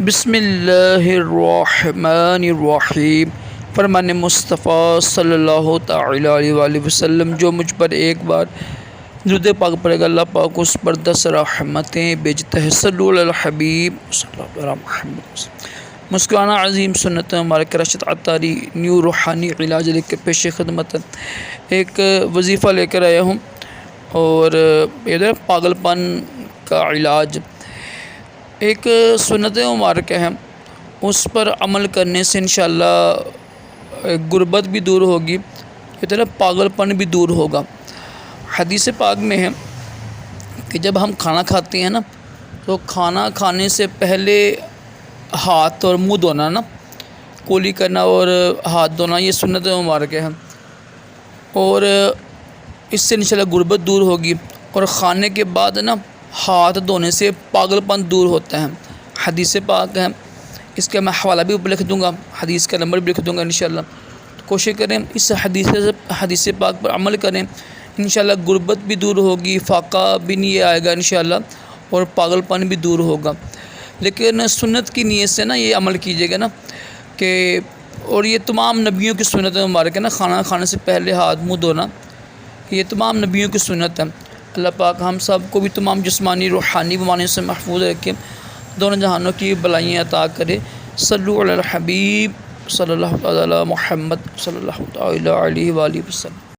بسم اللہ الرحمن الرحیم۔ فرمان مصطفیٰ صلی اللہ تعالی علیہ وآلہ وسلم، جو مجھ پر ایک بار درود پاک پڑھے گا اللہ پاک اس پر 10 رحمتیں بھیجتا ہے۔ صلو علی الحبیب صلی اللہ علیہ محمد۔ مسکرانا عظیم سنت مبارک راشد عطاری نیو روحانی علاج لے کے پیش خدمت ایک وظیفہ لے کر آیا ہوں، اور یہ پاگل پن کا علاج ایک سنت مبارکہ ہے، اس پر عمل کرنے سے انشاءاللہ غربت بھی دور ہوگی، یہ طرح پاگل پن بھی دور ہوگا۔ حدیث پاک میں ہے کہ جب ہم کھانا کھاتے ہیں نا، تو کھانا کھانے سے پہلے ہاتھ اور منہ دھونا نا، کولی کرنا اور ہاتھ دھونا، یہ سنت مبارکہ ہے، اور اس سے انشاءاللہ غربت دور ہوگی۔ اور کھانے کے بعد نا ہاتھ دھونے سے پاگل پن دور ہوتا ہے، حدیث پاک ہے، اس کا میں حوالہ بھی لکھ دوں گا، حدیث کا نمبر بھی لکھ دوں گا انشاءاللہ۔ کوشش کریں اس حدیث پاک پر عمل کریں، انشاءاللہ غربت بھی دور ہوگی، فاقہ بھی نہیں آئے گا انشاءاللہ، اور پاگل پن بھی دور ہوگا۔ لیکن سنت کی نیت سے نا یہ عمل کیجیے گا نا کہ، اور یہ تمام نبیوں کی سنت مبارک ہے نا، کھانا کھانے سے پہلے ہاتھ منہ دھونا، یہ تمام نبیوں کی سنت ہے۔ اللہ پاک ہم سب کو بھی تمام جسمانی روحانی بیماریوں سے محفوظ رکھے، دونوں جہانوں کی بلائیں عطا کرے۔ صلو علی الحبیب صلی اللہ علیہ محمد صلی اللہ علیہ وآلہ وسلم۔